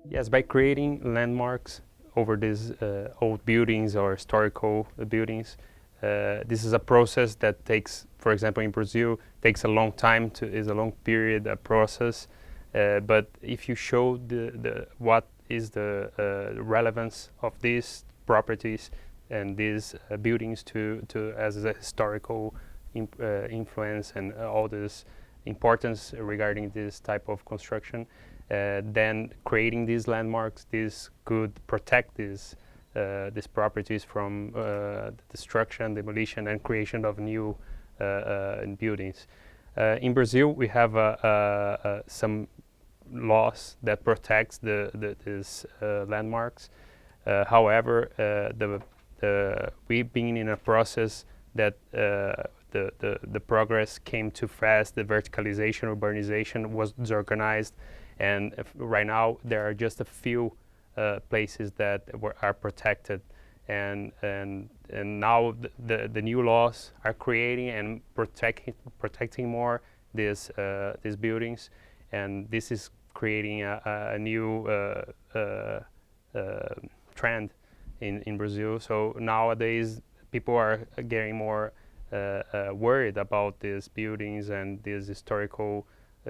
Yes, by creating landmarks over these old buildings or historical buildings. This is a process that takes, for example, in Brazil, takes a long time. Is a long period, a process. But if you show what is the relevance of these properties and these buildings to as a historical influence and all this importance regarding this type of construction, then creating these landmarks, this could protect these properties from destruction, demolition, and creation of new buildings. In Brazil, we have some laws that protects these landmarks. However, we've been in a process that the progress came too fast. The verticalization, urbanization was disorganized, and right now there are just a few places that are protected, and now the new laws are creating and protecting more these buildings, and this is creating a new trend in Brazil. So nowadays people are getting more worried about these buildings and these historical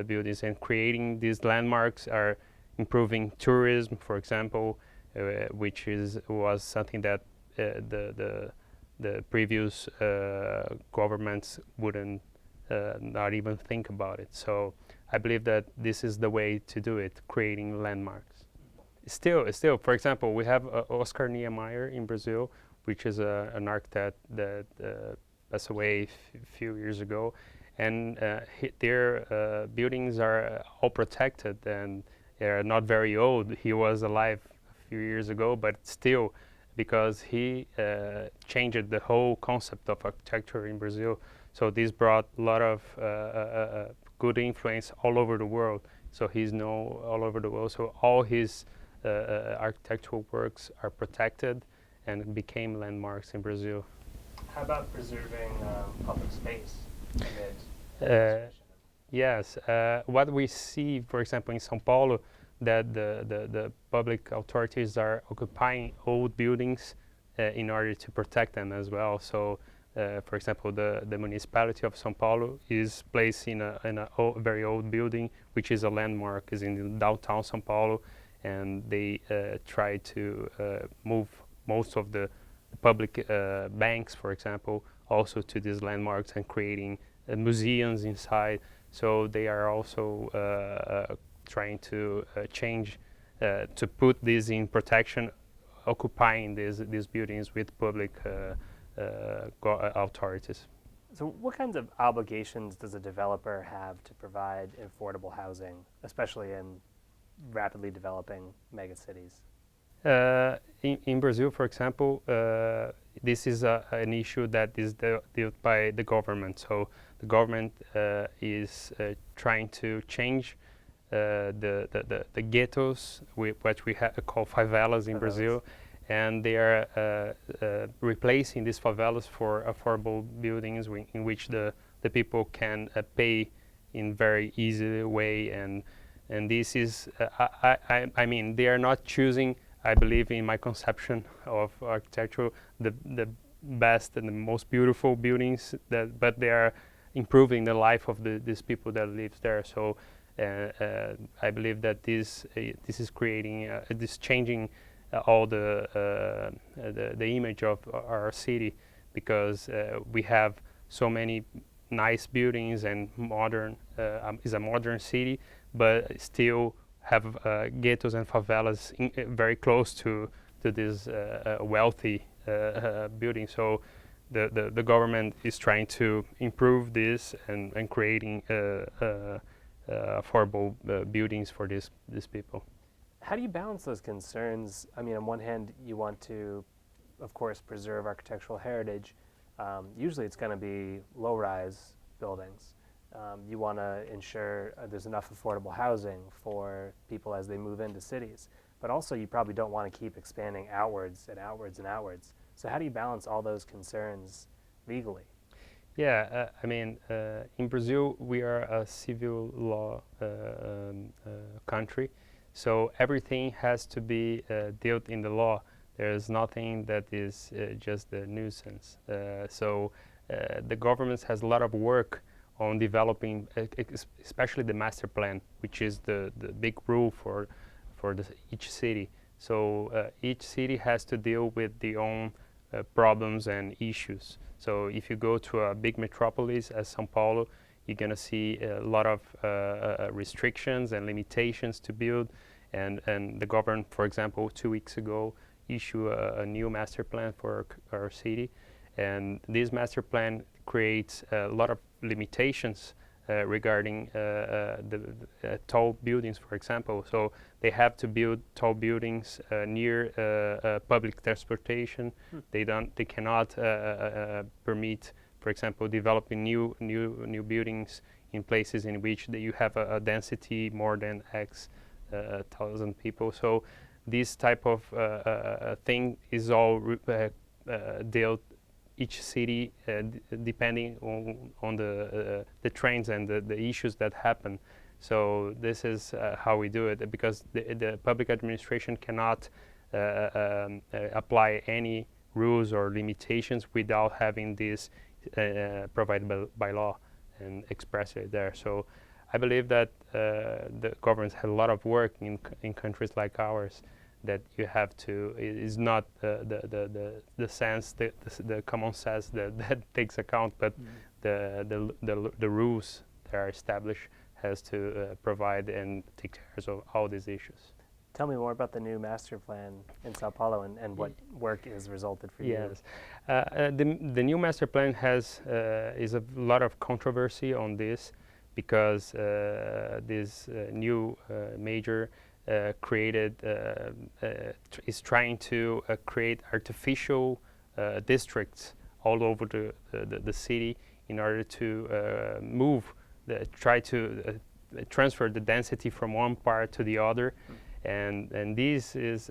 buildings, and creating these landmarks are improving tourism, for example, which was something that the previous governments wouldn't not even think about it. So I believe that this is the way to do it, creating landmarks. Still, for example, we have Oscar Niemeyer in Brazil, which is an architect that passed away a few years ago, and their buildings are all protected and they're not very old. He was alive a few years ago, but still, because he changed the whole concept of architecture in Brazil. So this brought a lot of good influence all over the world. So he's known all over the world. So all his architectural works are protected and became landmarks in Brazil. How about preserving public space amid yes, what we see, for example, in São Paulo, that the public authorities are occupying old buildings in order to protect them as well. So, for example, the municipality of São Paulo is placed in a very old building, which is a landmark, is in downtown São Paulo, and they try to move most of the public banks, for example, also to these landmarks and creating museums inside. So they are also trying to change to put this in protection, occupying these buildings with public authorities. So what kinds of obligations does a developer have to provide affordable housing, especially in rapidly developing megacities? In Brazil, for example, this is an issue that is dealt by the government. So the government is trying to change the ghettos, what we call favelas in Brazil, and they are replacing these favelas for affordable buildings in which the people can pay in very easy way, and this is I mean, they are not choosing, I believe, in my conception of architecture, the best and the most beautiful buildings, but they are improving the life of these people that live there. So I believe that this is creating this changing all the image of our city, because we have so many nice buildings and modern is a modern city, but still have ghettos and favelas very close to this wealthy building. So the government is trying to improve this and creating affordable buildings for these people. How do you balance those concerns? I mean, on one hand, you want to, of course, preserve architectural heritage. Usually it's going to be low-rise buildings. You want to ensure there's enough affordable housing for people as they move into cities. But also you probably don't want to keep expanding outwards and outwards and outwards. So how do you balance all those concerns legally? Yeah, I mean, in Brazil, we are a civil law country. So everything has to be dealt in the law. There is nothing that is just a nuisance. The government has a lot of work on developing, especially the master plan, which is the big rule for each city. So each city has to deal with their own problems and issues. So if you go to a big metropolis as São Paulo, you're going to see a lot of restrictions and limitations to build. And the government, for example, 2 weeks ago, issued a new master plan for our city. And this master plan creates a lot of limitations regarding the tall buildings, for example. So they have to build tall buildings near public transportation. They cannot permit, for example, developing new buildings in places in which you have a density more than X thousand people. So this type of thing is all dealt each city depending on the trends and the issues that happen. So this is how we do it, because the public administration cannot apply any rules or limitations without having this provided by law and express it there. So I believe that the governments have a lot of work in countries like ours, that you have to, it is not the sense, the common sense that takes account, but the rules that are established has to provide and take care of all these issues. Tell me more about the new master plan in Sao Paulo and what work has resulted for you. Yes, the new master plan is a lot of controversy on this, because this new major created is trying to create artificial districts all over the city in order to try to transfer the density from one part to the other. And this is,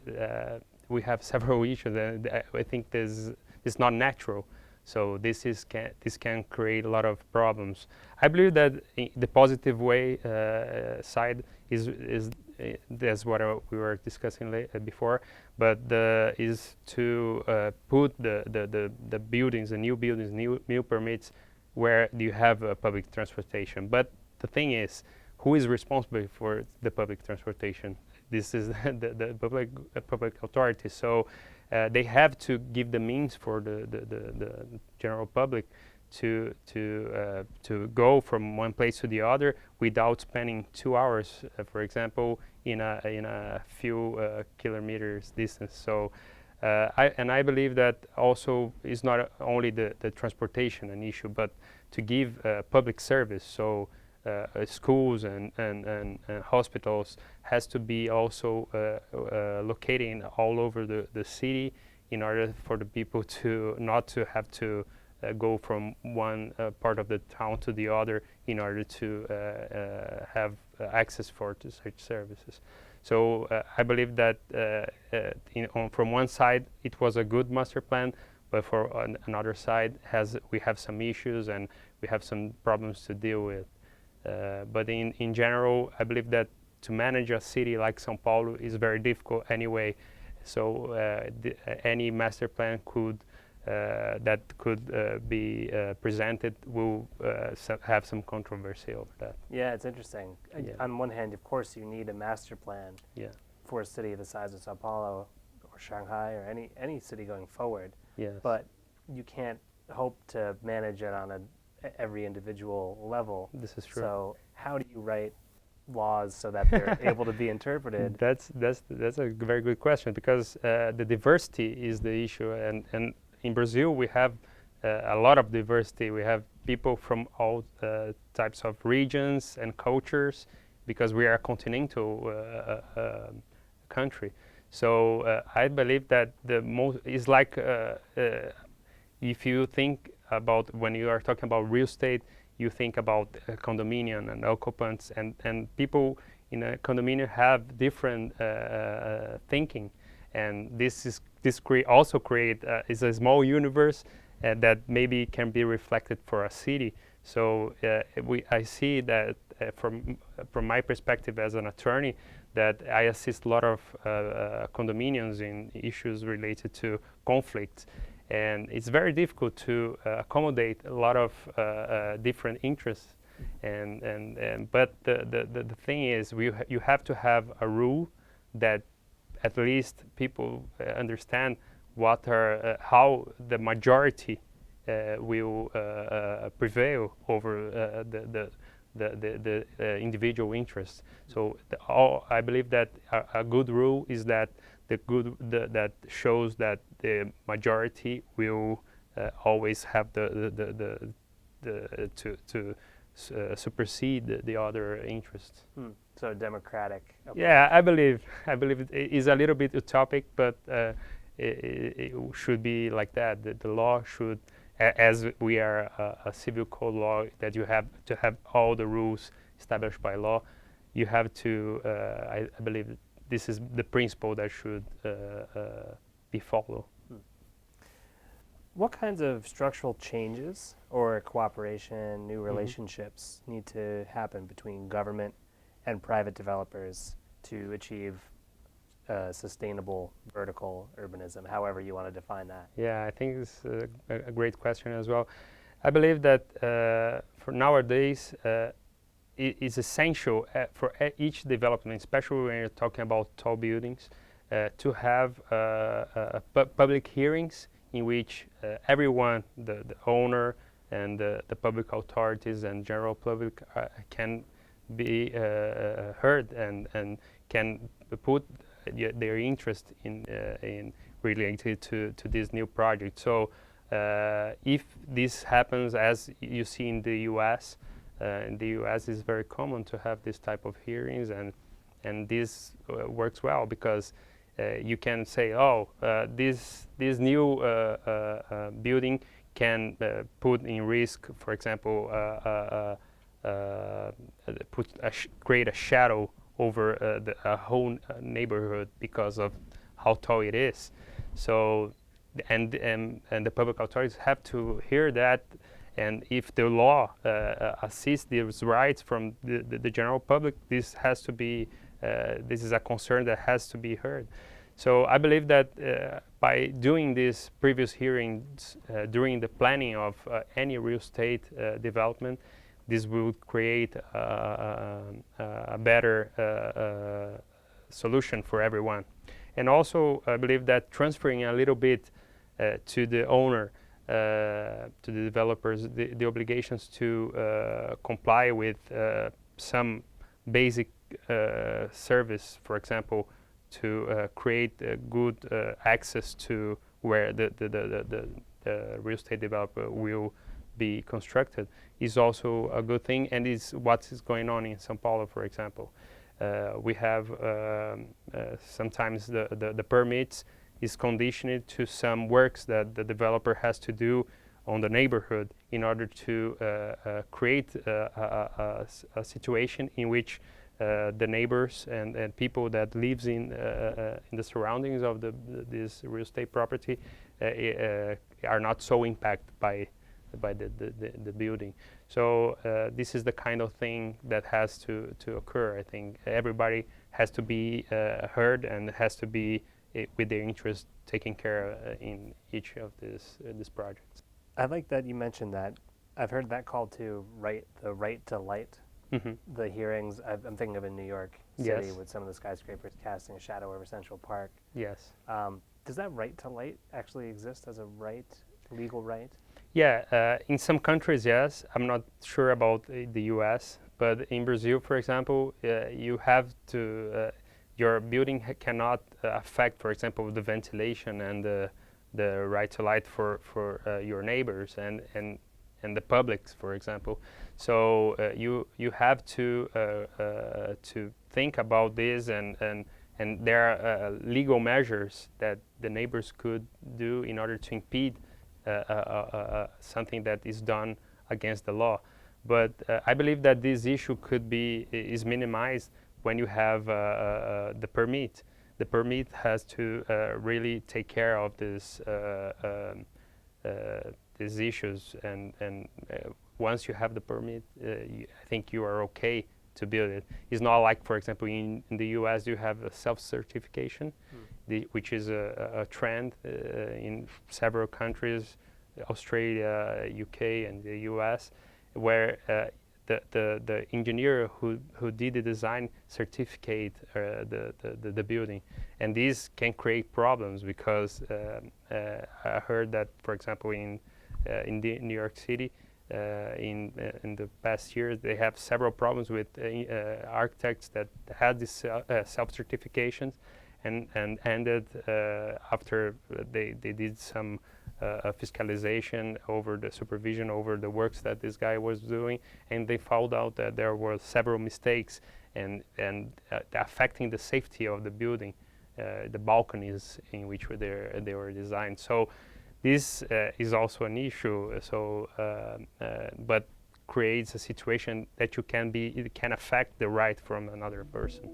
we have several issues, and I think this is not natural. So this can create a lot of problems. I believe that the positive way side is that's what we were discussing before, but is to put the buildings, the new buildings, new permits where you have public transportation. But the thing is, who is responsible for the public transportation? This is the public authority. So they have to give the means for the general public to go from one place to the other without spending 2 hours, for example, in a few kilometers distance. So I believe that also is not only the transportation an issue, but to give public service. So schools and hospitals has to be also located all over the city, in order for the people not to have to go from one part of the town to the other in order to have access to such services. So I believe that from one side it was a good master plan, but for another side we have some issues and we have some problems to deal with. But in general, I believe that to manage a city like São Paulo is very difficult anyway. So any master plan that could be presented will have some controversy over that. Yeah, it's interesting. Yeah. On one hand, of course, you need a master plan for a city the size of Sao Paulo or Shanghai or any city going forward. Yes. But you can't hope to manage it on every individual level. This is true. So how do you write laws so that they're able to be interpreted? That's a very good question, because the diversity is the issue, and in Brazil we have a lot of diversity. We have people from all types of regions and cultures, because we are a continental country. So I believe that the most is like if you think about, when you are talking about real estate, you think about condominium and occupants, and people in a condominium have different thinking, and this also create is a small universe that maybe can be reflected for a city. So I see that from my perspective as an attorney, that I assist a lot of condominiums in issues related to conflicts, and it's very difficult to accommodate a lot of different interests. But the thing is, you have to have a rule that at least people understand what are how the majority will prevail over the individual interests. So I believe that a good rule is that that shows that the majority will always have the to supersede the other interests. So democratic approach. Yeah, I believe it is a little bit utopic, but it should be like that. The law should, as we are a civil code law, that you have to have all the rules established by law. You have to. I believe this is the principle that should be followed. What kinds of structural changes or cooperation, new relationships need to happen between government and private developers to achieve sustainable vertical urbanism, however you want to define that? Yeah, I think it's a great question as well. I believe that for nowadays, it is essential for each development, especially when you're talking about tall buildings, to have public hearings in which everyone, the owner and the public authorities and general public can be heard and can put their interest in related to this new project. So if this happens, as you see in the U.S., in the U.S. it's very common to have this type of hearings, and this works well because you can say, oh, this new building can put in risk, for example, create a shadow over a whole neighborhood because of how tall it is. So, and the public authorities have to hear that, and if the law assists these rights from the general public, this has to be this is a concern that has to be heard. So I believe that by doing these previous hearings during the planning of any real estate development, this will create a better solution for everyone. And also, I believe that transferring a little bit to the owner, to the developers, the obligations to comply with some basic service, for example, to create good access to where the real estate developer will be constructed, is also a good thing, and is what is going on in São Paulo, for example. We have sometimes the permits is conditioned to some works that the developer has to do on the neighborhood in order to create a situation in which the neighbors and people that lives in the surroundings of this real estate property are not so impacted by the building. So this is the kind of thing that has to occur. I think everybody has to be heard and has to be with their interest taken care of in each of these projects. I like that you mentioned that. I've heard that called to the right to light. The hearings, I'm thinking of in New York City, Yes. with some of the skyscrapers casting a shadow over Central Park. Yes. Does that right to light actually exist as a right, legal right? Yeah, in some countries, yes. I'm not sure about the U.S., but in Brazil, for example, you have to, your building cannot affect, for example, the ventilation and the right to light for your neighbors and the public, for example. So you have to think about this, and there are legal measures that the neighbors could do in order to impede something that is done against the law. But I believe that this issue is minimized when you have the permit. The permit has to really take care of these issues, and once you have the permit, I think you are okay to build it. It's not like, for example, in the US you have a self-certification, which is a trend in several countries, Australia, UK, and the US, where the engineer who did the design certificate the building, and these can create problems because I heard that, for example, in New York City, in the past years, they have several problems with architects that had this self-certifications, and ended after they did some fiscalization over the supervision over the works that this guy was doing, and they found out that there were several mistakes and affecting the safety of the building, the balconies in which they were designed. So this is also an issue. So, but creates a situation that it can affect the right from another person.